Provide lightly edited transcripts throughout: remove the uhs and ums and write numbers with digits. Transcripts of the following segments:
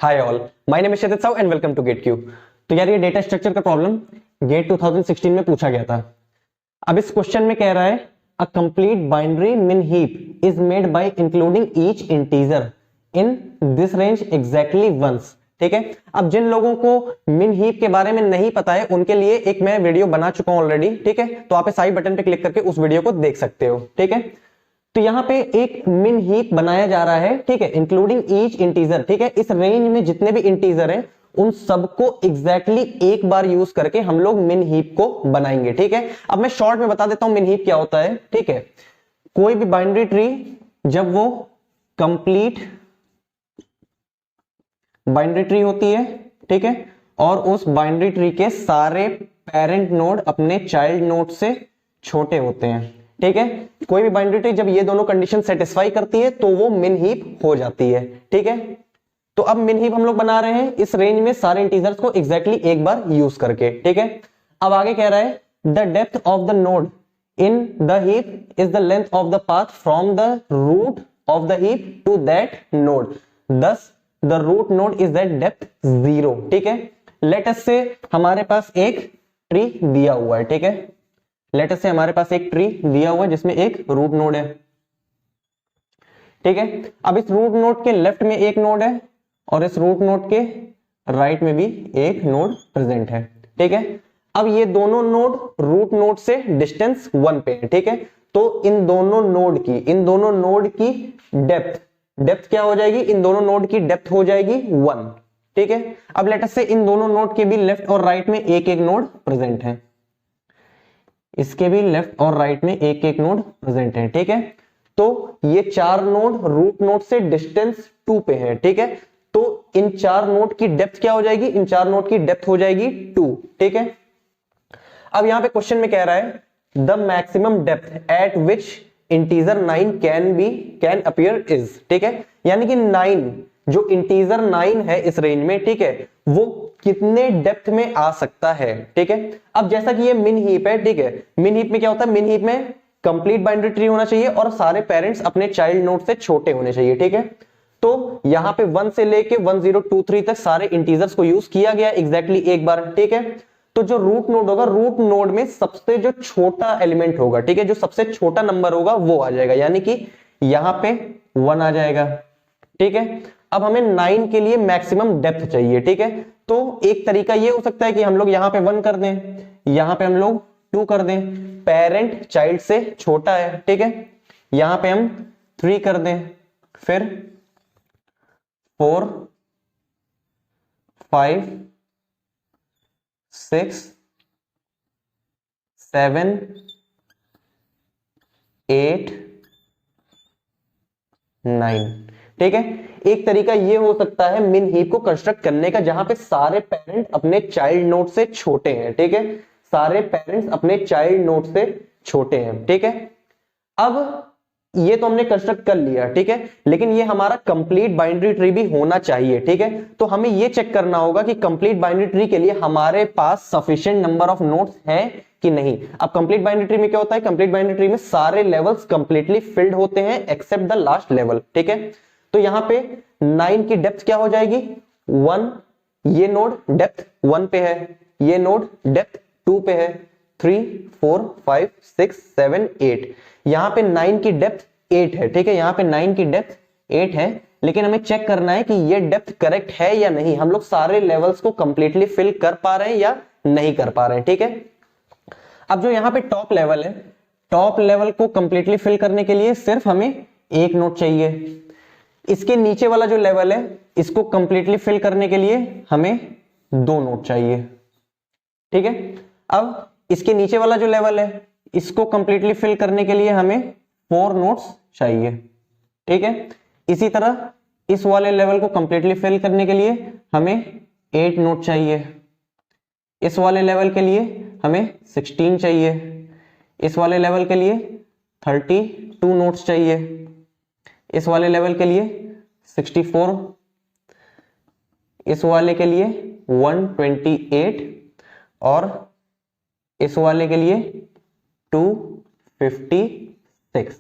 Hi all, my name is Kshitij Sahu and welcome to GATE Q. तो यार ये data structure का प्रॉब्लम गेट 2016 में पूछा गया था। अब इस क्वेश्चन में कह रहा है a complete binary min heap is made by including each integer in this range exactly once. ठीक है, अब जिन लोगों को मिन हीप के बारे में नहीं पता है उनके लिए एक मैं वीडियो बना चुका हूं ऑलरेडी। ठीक है, तो आप इस आई बटन पे क्लिक करके उस वीडियो को देख सकते हो। ठीक है, तो यहां पे एक मिन हीप बनाया जा रहा है। ठीक है, इंक्लूडिंग ईच इंटीजर। ठीक है, इस रेंज में जितने भी इंटीजर हैं उन सबको एग्जैक्टली एक बार यूज करके हम लोग मिन हीप को बनाएंगे। ठीक है, अब मैं शॉर्ट में बता देता हूं मिन हीप क्या होता है। ठीक है, कोई भी बाइनरी ट्री जब वो कंप्लीट बाइनरी ट्री होती है, ठीक है, और उस बाइनरी ट्री के सारे पेरेंट नोड अपने चाइल्ड नोड से छोटे होते हैं। ठीक है, कोई भी बाइनरी ट्री जब ये दोनों कंडीशन सेटिस्फाई करती है तो वो मिन हीप हो जाती है। ठीक है, तो अब मिन हीप हम लोग बना रहे हैं इस रेंज में सारे इंटीजर्स को एग्जैक्टली एक बार यूज करके। ठीक है, अब आगे कह रहा है the depth of the node in the heap is the length of the path from the root of the heap to that node, thus the root node is that depth 0। ठीक है, लेट अस से हमारे पास एक tree दिया हुआ है। ठीक है, लेट अस से हमारे पास एक ट्री दिया हुआ है जिसमें एक रूट नोड है। ठीक है, अब इस रूट नोड के लेफ्ट में एक नोड है और इस रूट नोड के राइट में भी एक नोड प्रेजेंट है। ठीक है, अब ये दोनों नोड रूट नोड से डिस्टेंस 1 पे है। ठीक है, तो इन दोनों नोड की डेप्थ क्या हो जाएगी? इन दोनों नोड की डेप्थ हो जाएगी 1। ठीक है, अब लेट अस से इन दोनों नोड के भी लेफ्ट और राइट में एक एक नोड प्रेजेंट है, इसके भी लेफ्ट और राइट में एक एक नोड प्रेजेंट है। ठीक है, तो ये चार नोड रूट नोड से डिस्टेंस 2 पे है। ठीक है, तो इन चार नोड की डेप्थ क्या हो जाएगी? इन चार नोड की डेप्थ हो जाएगी 2। ठीक है, अब यहां पे क्वेश्चन में कह रहा है the maximum depth eight which integer 9 can appear is. ठीक है, यानी कि 9 जो इंटीजर 9 है इस रेंज में, ठीक है, वो कितने डेप्थ में आ सकता है। ठीक है, अब जैसा कि ये मिन हीप है, ठीक है, मिन हीप में क्या होता है? मिन हीप में कंप्लीट बाइनरी ट्री होना चाहिए और सारे पेरेंट्स अपने चाइल्ड नोड से छोटे होने चाहिए। ठीक है, तो यहां पे 1 से लेके 1023 तक सारे इंटीजर्स को यूज किया गया एग्जैक्टली एक बार। ठीक है, तो जो रूट नोड होगा, रूट नोड में सबसे जो छोटा एलिमेंट होगा, ठीक है, जो सबसे छोटा नंबर होगा वो आ जाएगा, यानी कि यहां पे 1 आ जाएगा। ठीक है, अब हमें 9 के लिए मैक्सिमम डेप्थ चाहिए। ठीक है, तो एक तरीका ये हो सकता है कि हम लोग यहां पे 1 कर दें, यहां पे हम लोग 2 कर दें, पेरेंट चाइल्ड से छोटा है। ठीक है, यहां पे हम 3 कर दें, फिर 4 5 6 7 8 9। ठीक है, एक तरीका ये हो सकता है मिन हीप को कंस्ट्रक्ट करने का जहां पे सारे पेरेंट अपने चाइल्ड नोड से छोटे हैं। ठीक है, सारे पेरेंट्स अपने चाइल्ड नोड से छोटे हैं। ठीक है, अब ये तो हमने कंस्ट्रक्ट कर लिया। ठीक है, लेकिन ये हमारा कंप्लीट बाइनरी ट्री भी होना चाहिए। ठीक है, तो हमें ये चेक करना होगा कि कंप्लीट बाइनरी ट्री के लिए हमारे पास सफिशिएंट नंबर ऑफ नोड्स हैं कि नहीं। अब कंप्लीट बाइनरी ट्री में क्या होता है? कंप्लीट बाइनरी ट्री में सारे लेवल्स कंप्लीटली फिल्ड होते हैं एक्सेप्ट द लास्ट लेवल। ठीक है, तो यहां पे 9 की डेप्थ क्या हो जाएगी? 1। ये नोड डेप्थ 1 पे है, ये नोड डेप्थ 2 पे है, 3 4 5 6 7 8। यहां पे 9 की डेप्थ 8 है। ठीक है, यहां पे 9 की डेप्थ 8 है, लेकिन हमें चेक करना है कि ये डेप्थ करेक्ट है या नहीं, हम लोग सारे लेवल्स को कंप्लीटली फिल कर पा रहे हैं या नहीं कर पा रहे हैं। ठीक है, अब जो यहां पे टॉप लेवल है, टॉप लेवल को कंप्लीटली फिल करने के लिए सिर्फ हमें एक नोड चाहिए। इसके नीचे वाला जो लेवल है इसको कंप्लीटली फिल करने के लिए हमें 2 नोड चाहिए। ठीक है, अब इसके नीचे वाला जो लेवल है इसको कंप्लीटली फिल करने के लिए हमें 4 नोड्स चाहिए। ठीक है, इसी तरह इस वाले लेवल को कंप्लीटली फिल करने के लिए हमें 8 नोड चाहिए, इस वाले लेवल के लिए हमें 16 चाहिए, इस वाले लेवल के लिए 32 नोड्स चाहिए, इस वाले लेवल के लिए 64, इस वाले के लिए 128 और इस वाले के लिए 256।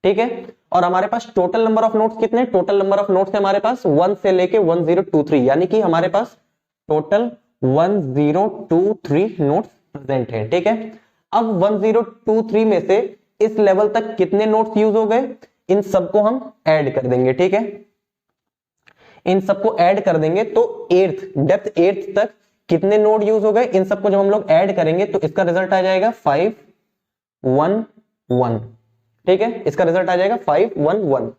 ठीक है, और हमारे पास टोटल नंबर ऑफ नोट्स कितने, टोटल नंबर ऑफ नोट्स है हमारे पास 1 से लेके 1023, यानी कि हमारे पास टोटल 1023 नोट्स प्रेजेंट है। ठीक है, अब 1023 में से इस लेवल तक कितने नोट्स यूज हो गए, इन सबको हम ऐड कर देंगे। ठीक है, इन सबको ऐड कर देंगे तो डेप्थ एट्थ तक कितने नोड यूज हो गए, इन सबको जब हम लोग ऐड करेंगे तो इसका रिजल्ट आ जाएगा 511। ठीक है, इसका रिजल्ट आ जाएगा 511।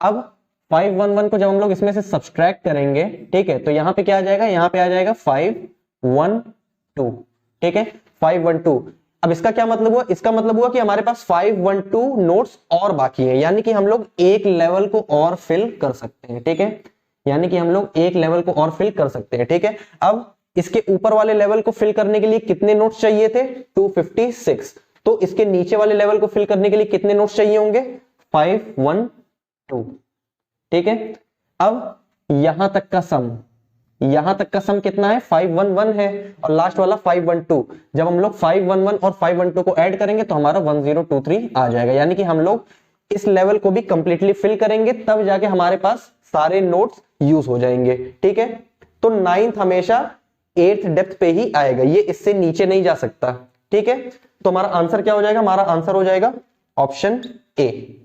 अब 511 को जब हम लोग इसमें से सब्सट्रैक्ट करेंगे, ठीक है, तो यहां पे क्या आ जाएगा, यहां पे आ जाएगा 512। ठीक है, 512। अब इसका क्या मतलब हुआ, इसका मतलब हुआ कि हमारे पास 512 नोट्स और बाकी है, यानी कि हम लोग एक लेवल को और फिल कर सकते हैं। ठीक है, यानी कि हम लोग एक लेवल को और फिल कर सकते हैं। ठीक है, अब इसके ऊपर वाले लेवल को फिल करने के लिए कितने नोट्स चाहिए थे, 256। तो इसके नीचे वाले लेवल को फिल करने के लिए कितने नोट्स चाहिए होंगे, 512। ठीक है, अब यहां तक का सम कितना है, 511 है, और लास्ट वाला 512। जब हम लोग 511 और 512 को ऐड करेंगे तो हमारा 1023 आ जाएगा, यानी कि हम लोग इस लेवल को भी कंप्लीटली फिल करेंगे, तब जाके हमारे पास सारे नोट्स यूज हो जाएंगे। ठीक है, तो 9th हमेशा 8th डेप्थ पे ही आएगा, ये इससे नीचे नहीं जा सकता। ठीक है, तो हमारा आंसर क्या हो जाएगा, हमारा आंसर हो जाएगा ऑप्शन ए।